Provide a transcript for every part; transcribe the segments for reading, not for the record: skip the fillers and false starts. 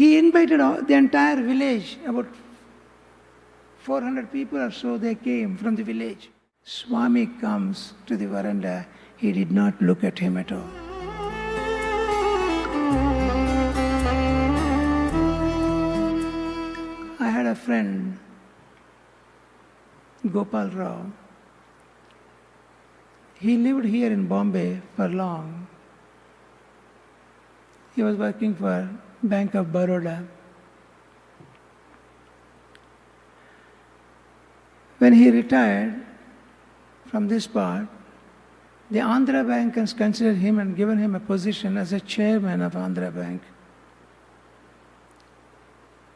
He invited the entire village, about 400 people or so, they came from the village. Swami comes to the veranda. He did not look at him at all. I had a friend, Gopal Rao. He lived here in Bombay for long. He was working for Bank of Baroda. When he retired from this part, the Andhra Bank has considered him and given him a position as a chairman of Andhra Bank.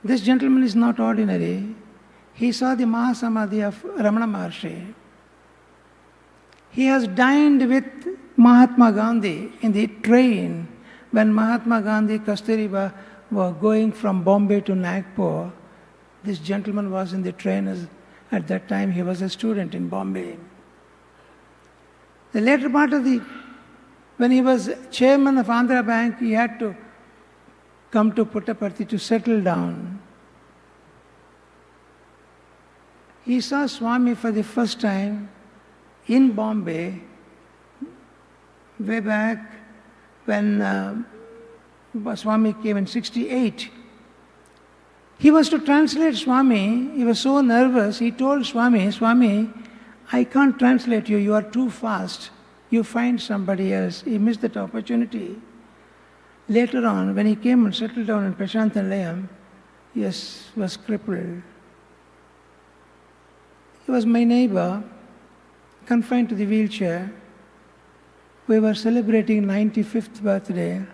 This gentleman is not ordinary. He saw the Mahasamadhi of Ramana Maharshi. He has dined with Mahatma Gandhi in the train when Mahatma Gandhi, Kasturiba were going from Bombay to Nagpur. This gentleman was in the train. At that time, he was a student in Bombay. The later part of when he was chairman of Andhra Bank, he had to come to Puttaparthi to settle down. He saw Swami for the first time in Bombay, way back when Swami came in 1968. He was to translate Swami. He was so nervous. He told Swami, Swami, I can't translate you. You are too fast. You find somebody else. He missed that opportunity. Later on, when he came and settled down in Prashantalayam, he was crippled. He was my neighbor, confined to the wheelchair. We were celebrating 95th birthday.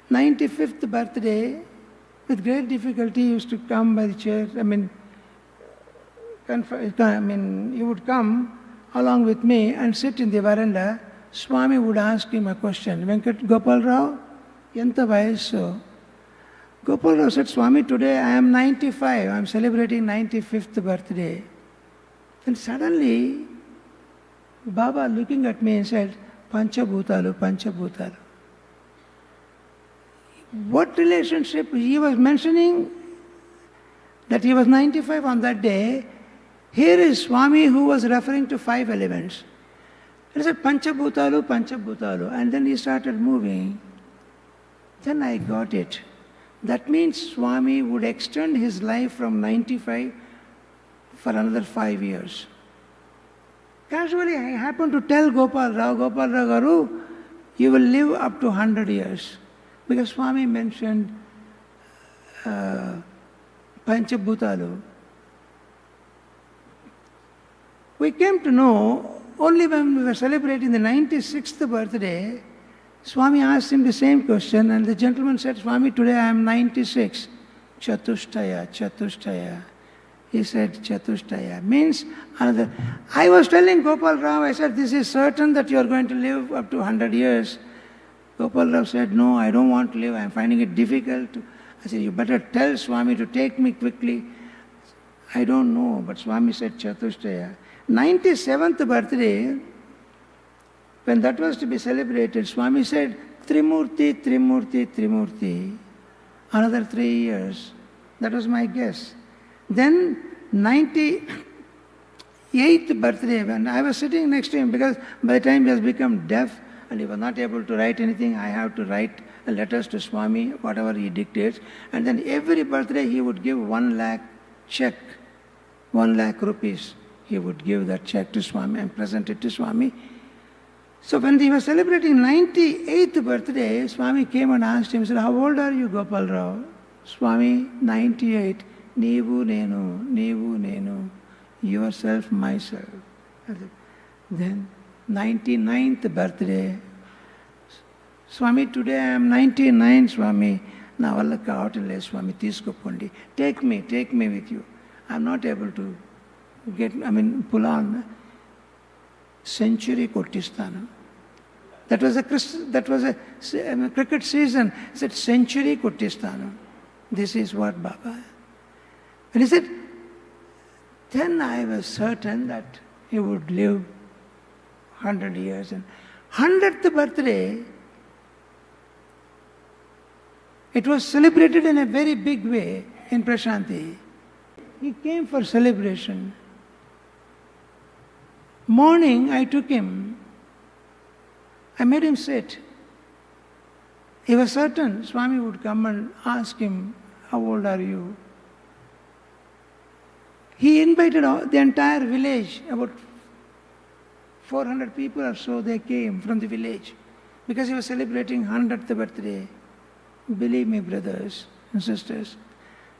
95th birthday, with great difficulty, he used to come by the chair. He would come along with me and sit in the veranda. Swami would ask him a question. Venkat Gopal Rao, Yanta Vayasu? Gopal Rao said, Swami, today I am 95. I am celebrating 95th birthday. Then suddenly, Baba looking at me and said, Panchabhutalu, Panchabhutalu. What relationship? He was mentioning that he was 95 on that day. Here is Swami who was referring to 5 elements. He said, Panchabhutalu, Panchabhutalu. And then he started moving. Then I got it. That means Swami would extend his life from 95 for another 5 years. Casually, I happened to tell Gopal Rao Garu, you will live up to 100 years. Because Swami mentioned Panchabhutalu. We came to know only when we were celebrating the 96th birthday. Swami asked him the same question, and the gentleman said, Swami, today I am 96. Chatushtaya, Chatushtaya. He said, Chatushtaya means another. I was telling Gopal Rao, I said, this is certain that you are going to live up to 100 years. Gopal Rao said, no, I don't want to live. I am finding it difficult. I said, you better tell Swami to take me quickly. I don't know, but Swami said, Chatushtaya. 97th birthday, when that was to be celebrated, Swami said, Trimurti, Trimurti, Trimurti. Another 3 years. That was my guess. Then 98th birthday, when I was sitting next to him, because by the time he has become deaf and he was not able to write anything, I have to write letters to Swami, whatever he dictates. And then every birthday he would give 1 lakh check, 1 lakh rupees. He would give that check to Swami and present it to Swami. So when he was celebrating 98th birthday, Swami came and asked him, said, how old are you, Gopal Rao? Swami, 98. Neevu Nenu, yourself, myself. Then 99th birthday, Swami, today I am 99, Swami. Na valla kavatale, Swami, teeskopondi. Take me with you. I am not able to pull on. Century kottistanu. That was a cricket season. He said, century kottistanu. This is what Baba. And he said, then I was certain that he would live 100 years. And 100th birthday, It was celebrated in a very big way in Prashanti. He came for celebration. Morning, I took him. I made him sit. He was certain Swami would come and ask him, how old are you? He invited the entire village, about 400 people or so, they came from the village because he was celebrating 100th birthday. Believe me, brothers and sisters,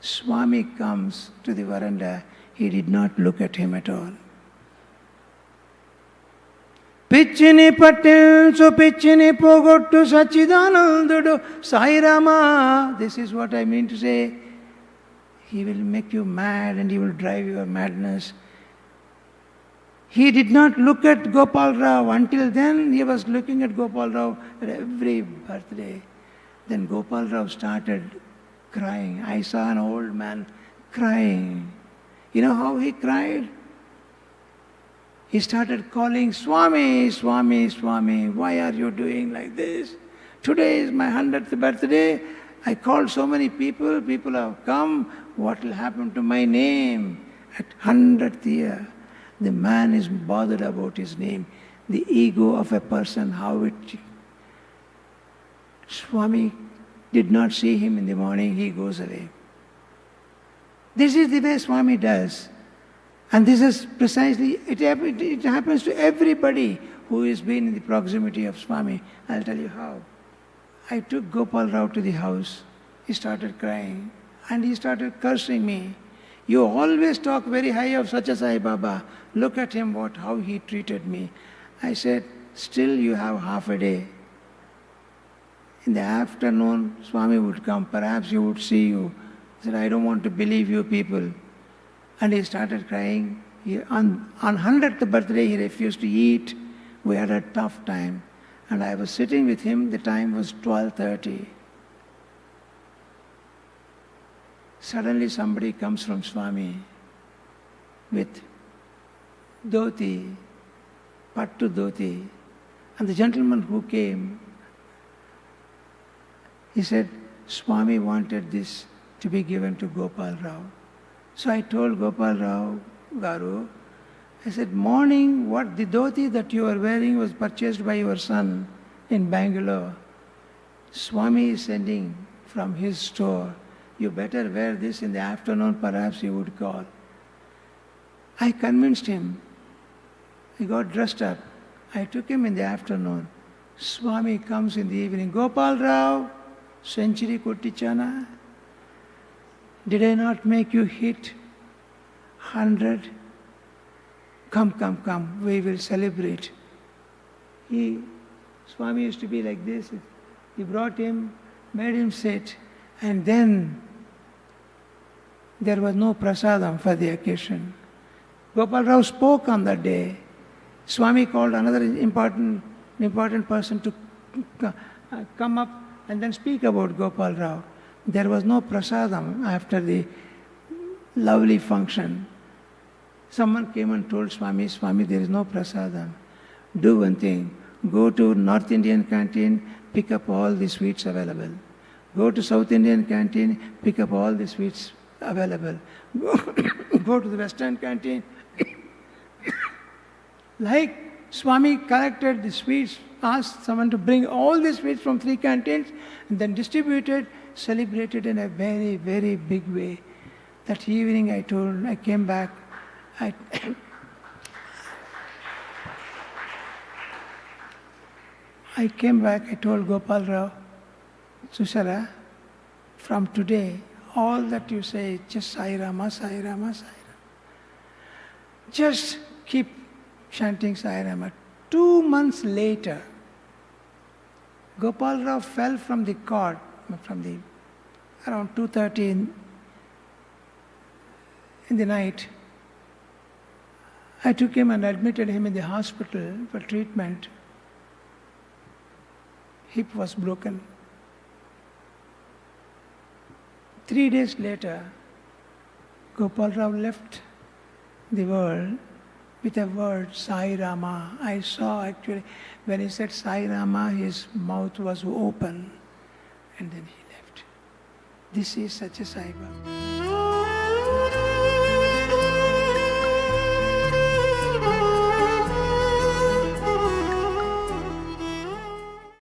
Swami comes to the veranda, he did not look at him at all. Pichini patil so pichini pogottu sachidanandudu Sai Rama. This is what I mean to say. He will make you mad and he will drive your madness. He did not look at Gopal Rao. Until then, he was looking at Gopal Rao at every birthday. Then Gopal Rao started crying. I saw an old man crying. You know how he cried? He started calling, Swami, Swami, Swami, why are you doing like this? Today is my 100th birthday. I called so many people. People have come. What will happen to my name? At 100th year, the man is bothered about his name. The ego of a person, how it... Swami did not see him in the morning, he goes away. This is the way Swami does. And this is precisely, it happens to everybody who has been in the proximity of Swami. I'll tell you how. I took Gopal Rao to the house. He started crying and he started cursing me. You always talk very high of Satya Sai Baba. Look at him, how he treated me. I said, still you have half a day. In the afternoon, Swami would come. Perhaps he would see you. I said, I don't want to believe you people. And he started crying. On 100th birthday, he refused to eat. We had a tough time. And I was sitting with him. The time was 12:30. Suddenly somebody comes from Swami with dhoti, pattu dhoti. And the gentleman who came, he said, Swami wanted this to be given to Gopal Rao. So I told Gopal Rao, Garu, I said, morning, what the dhoti that you are wearing was purchased by your son in Bangalore. Swami is sending from his store. You better wear this in the afternoon, perhaps he would call. I convinced him. He got dressed up. I took him in the afternoon. Swami comes in the evening. Gopal Rao, century kottichana. Did I not make you hit 100? Come, come, come, we will celebrate. Swami used to be like this. He brought him, made him sit, and then there was no prasadam for the occasion. Gopal Rao spoke on that day. Swami called another important person to come up and then speak about Gopal Rao. There was no prasadam after the lovely function. Someone came and told Swami, Swami, there is no prasadam. Do one thing. Go to North Indian canteen, pick up all the sweets available. Go to South Indian canteen, pick up all the sweets available. Go to the Western canteen. Like Swami collected the sweets, asked someone to bring all the sweets from 3 canteens, and then distributed, celebrated in a very, very big way. That evening I came back, I told Gopal Rao, Susara, from today, all that you say is just Sai Rama, Sai Rama, Sai Rama. Just keep chanting Sai Rama. 2 months later, Gopal Rao fell from the cot, around 2:30 in the night. I took him and admitted him in the hospital for treatment. Hip was broken. 3 days later, Gopal Rao left the world with a word, Sai Rama. I saw actually, when he said Sai Rama, his mouth was open, and then he left. This is Satya Sai Baba.